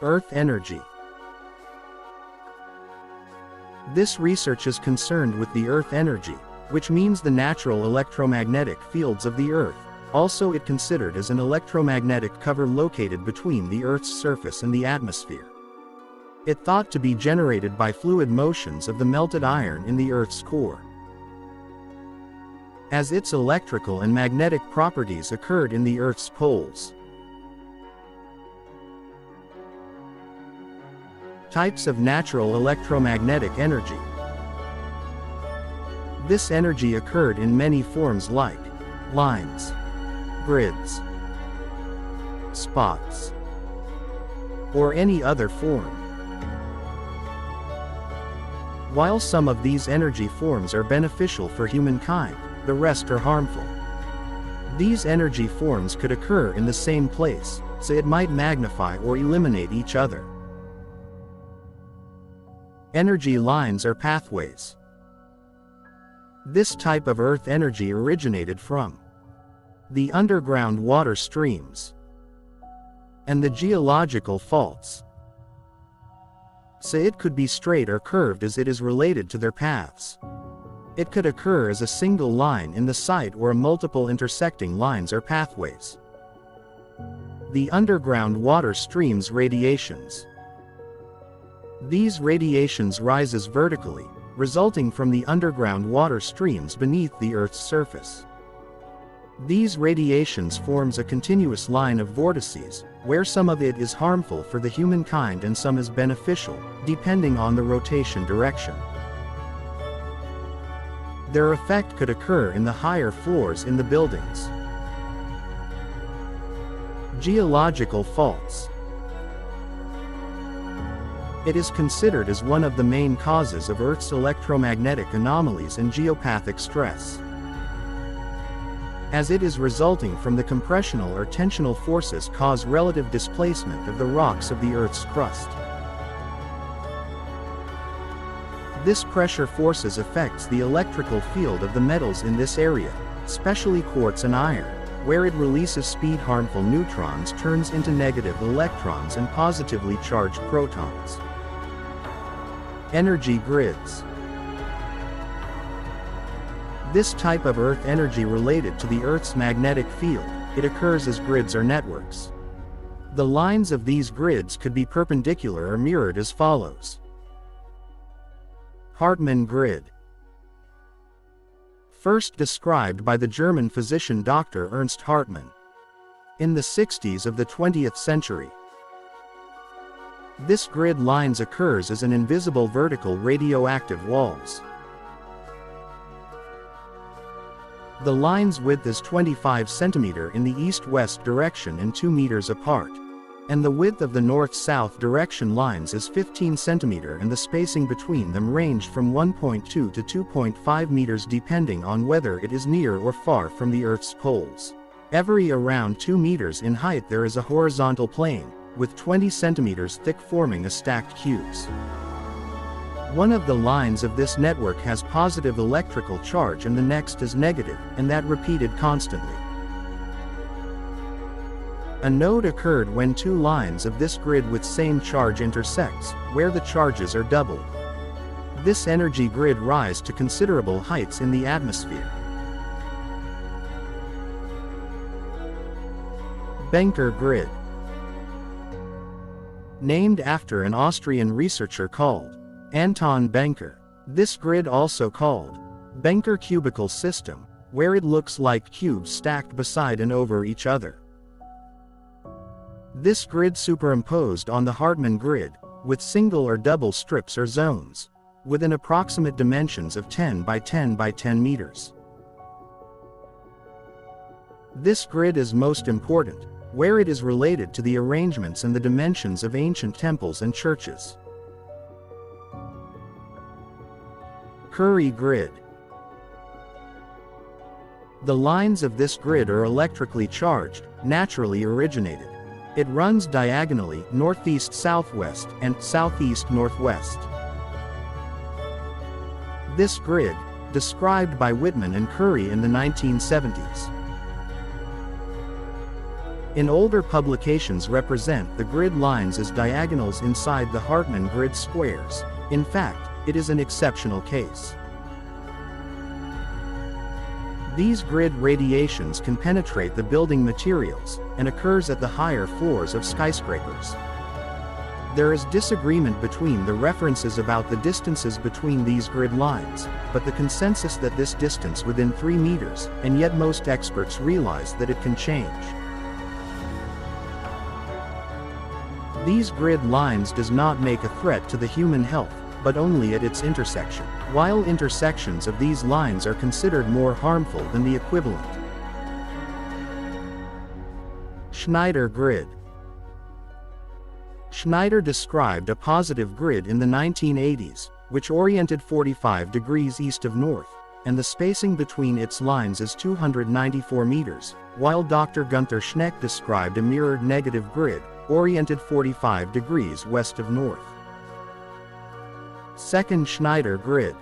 Earth energy. This research is concerned with the Earth energy, which means the natural electromagnetic fields of the Earth. Also it considered as an electromagnetic cover located between the Earth's surface and the atmosphere. It thought to be generated by fluid motions of the melted iron in the Earth's core. As its electrical and magnetic properties occurred in the Earth's poles. Types of natural electromagnetic energy. This energy occurred in many forms like lines, grids, spots, or any other form. While some of these energy forms are beneficial for humankind, the rest are harmful. These energy forms could occur in the same place, so it might magnify or eliminate each other. Energy lines are pathways. This type of Earth energy originated from the underground water streams and the geological faults. So it could be straight or curved as it is related to their paths. It could occur as a single line in the site or multiple intersecting lines or pathways. The underground water streams radiations. These radiations rises vertically, resulting from the underground water streams beneath the Earth's surface. These radiations forms a continuous line of vortices, where some of it is harmful for the humankind and some is beneficial, depending on the rotation direction. Their effect could occur in the higher floors in the buildings. Geological faults. It is considered as one of the main causes of Earth's electromagnetic anomalies and geopathic stress, as it is resulting from the compressional or tensional forces cause relative displacement of the rocks of the Earth's crust. This pressure forces affects the electrical field of the metals in this area, especially quartz and iron, where it releases speed harmful neutrons turns into negative electrons and positively charged protons. Energy grids. This type of Earth energy related to the Earth's magnetic field, it occurs as grids or networks. The lines of these grids could be perpendicular or mirrored as follows. Hartmann grid. First described by the German physician Dr. Ernst Hartmann in the 60s of the 20th century. This grid lines occurs as an invisible vertical radioactive walls. The line's width is 25 cm in the east-west direction and 2 meters apart, and the width of the north-south direction lines is 15 cm and the spacing between them ranged from 1.2 to 2.5 meters depending on whether it is near or far from the Earth's poles. Every around 2 meters in height there is a horizontal plane, with 20 centimeters thick forming a stacked cubes. One of the lines of this network has positive electrical charge and the next is negative, and that repeated constantly. A node occurred when two lines of this grid with same charge intersects, where the charges are doubled. This energy grid rise to considerable heights in the atmosphere. Benker grid. Named after an Austrian researcher called Anton Benker. This grid also called Benker cubical system, where it looks like cubes stacked beside and over each other. This grid superimposed on the Hartmann grid, with single or double strips or zones, within approximate dimensions of 10 by 10 by 10 meters. This grid is most important, where it is related to the arrangements and the dimensions of ancient temples and churches. Curie grid. The lines of this grid are electrically charged, naturally originated. It runs diagonally northeast-southwest and southeast-northwest. This grid, described by Whitman and Curie in the 1970s. In older publications represent the grid lines as diagonals inside the Hartmann grid squares. In fact, it is an exceptional case. These grid radiations can penetrate the building materials, and occurs at the higher floors of skyscrapers. There is disagreement between the references about the distances between these grid lines, but the consensus that this distance within 3 meters, and yet most experts realize that it can change. These grid lines does not make a threat to the human health, but only at its intersection, while intersections of these lines are considered more harmful than the equivalent. Schneider grid. Schneider described a positive grid in the 1980s, which oriented 45 degrees east of north, and the spacing between its lines is 294 meters, while Dr. Gunther Schneck described a mirrored negative grid, oriented 45 degrees west of north. Second Schneider grid.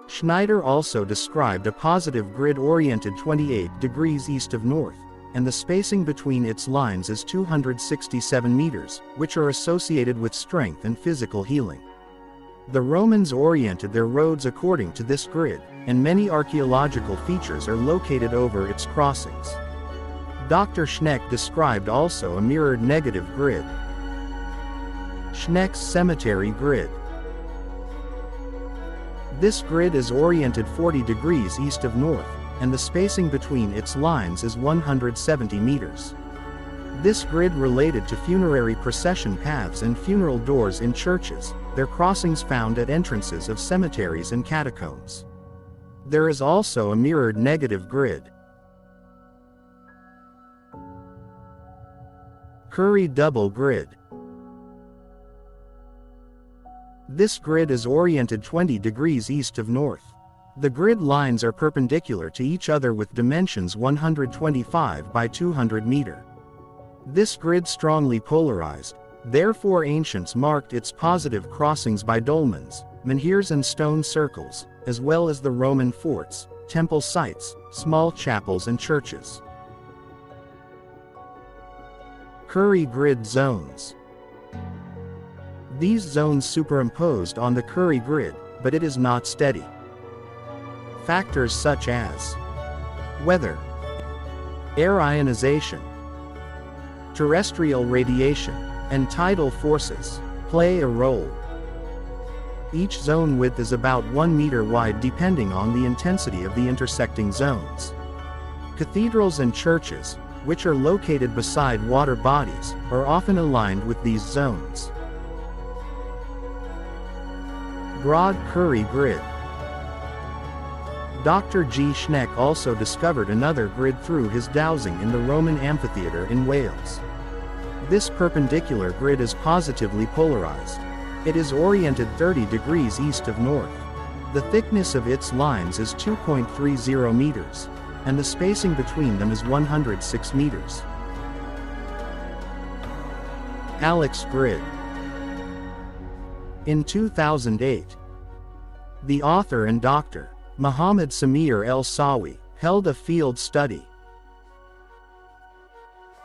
Schneider also described a positive grid oriented 28 degrees east of north, and the spacing between its lines is 267 meters, which are associated with strength and physical healing. The Romans oriented their roads according to this grid, and many archaeological features are located over its crossings. Dr. Schneck described also a mirrored negative grid. Schneck's cemetery grid. This grid is oriented 40 degrees east of north, and the spacing between its lines is 170 meters. This grid related to funerary procession paths and funeral doors in churches, their crossings found at entrances of cemeteries and catacombs. There is also a mirrored negative grid. Curry double grid. This grid is oriented 20 degrees east of north. The grid lines are perpendicular to each other with dimensions 125 by 200 meter. This grid strongly polarized, therefore ancients marked its positive crossings by dolmens, menhirs and stone circles, as well as the Roman forts, temple sites, small chapels and churches. Curry grid zones. These zones superimposed on the Curry grid, but it is not steady. Factors such as weather, air ionization, terrestrial radiation, and tidal forces play a role. Each zone width is about 1 meter wide depending on the intensity of the intersecting zones. Cathedrals and churches, which are located beside water bodies, are often aligned with these zones. Broad Curry grid. Dr. G. Schneck also discovered another grid through his dowsing in the Roman amphitheatre in Wales. This perpendicular grid is positively polarized. It is oriented 30 degrees east of north. The thickness of its lines is 2.30 meters, and the spacing between them is 106 meters. Alex grid. In 2008, the author and Dr. Muhammad Samir El-Sawi held a field study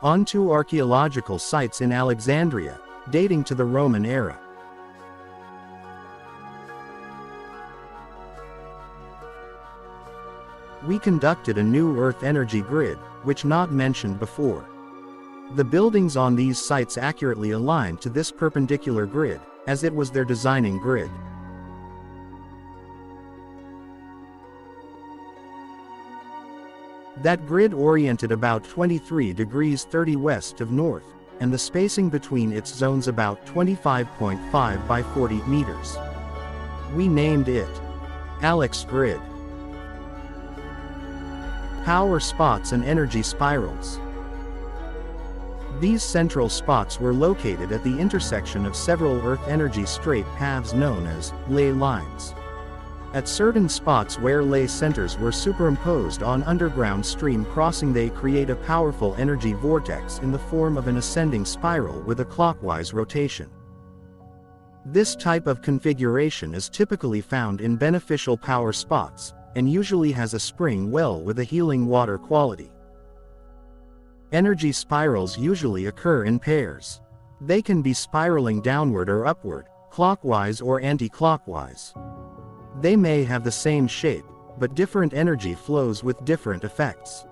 on 2 archaeological sites in Alexandria, dating to the Roman era. We conducted a new Earth energy grid, which not mentioned before. The buildings on these sites accurately aligned to this perpendicular grid, as it was their designing grid. That grid oriented about 23 degrees 30 west of north, and the spacing between its zones about 25.5 by 40 meters. We named it Alex grid. Power spots and energy spirals. These central spots were located at the intersection of several Earth energy straight paths known as ley lines. At certain spots where ley centers were superimposed on underground stream crossing, they create a powerful energy vortex in the form of an ascending spiral with a clockwise rotation. This type of configuration is typically found in beneficial power spots, and usually has a spring well with a healing water quality. Energy spirals usually occur in pairs. They can be spiraling downward or upward, clockwise or anti-clockwise. They may have the same shape, but different energy flows with different effects.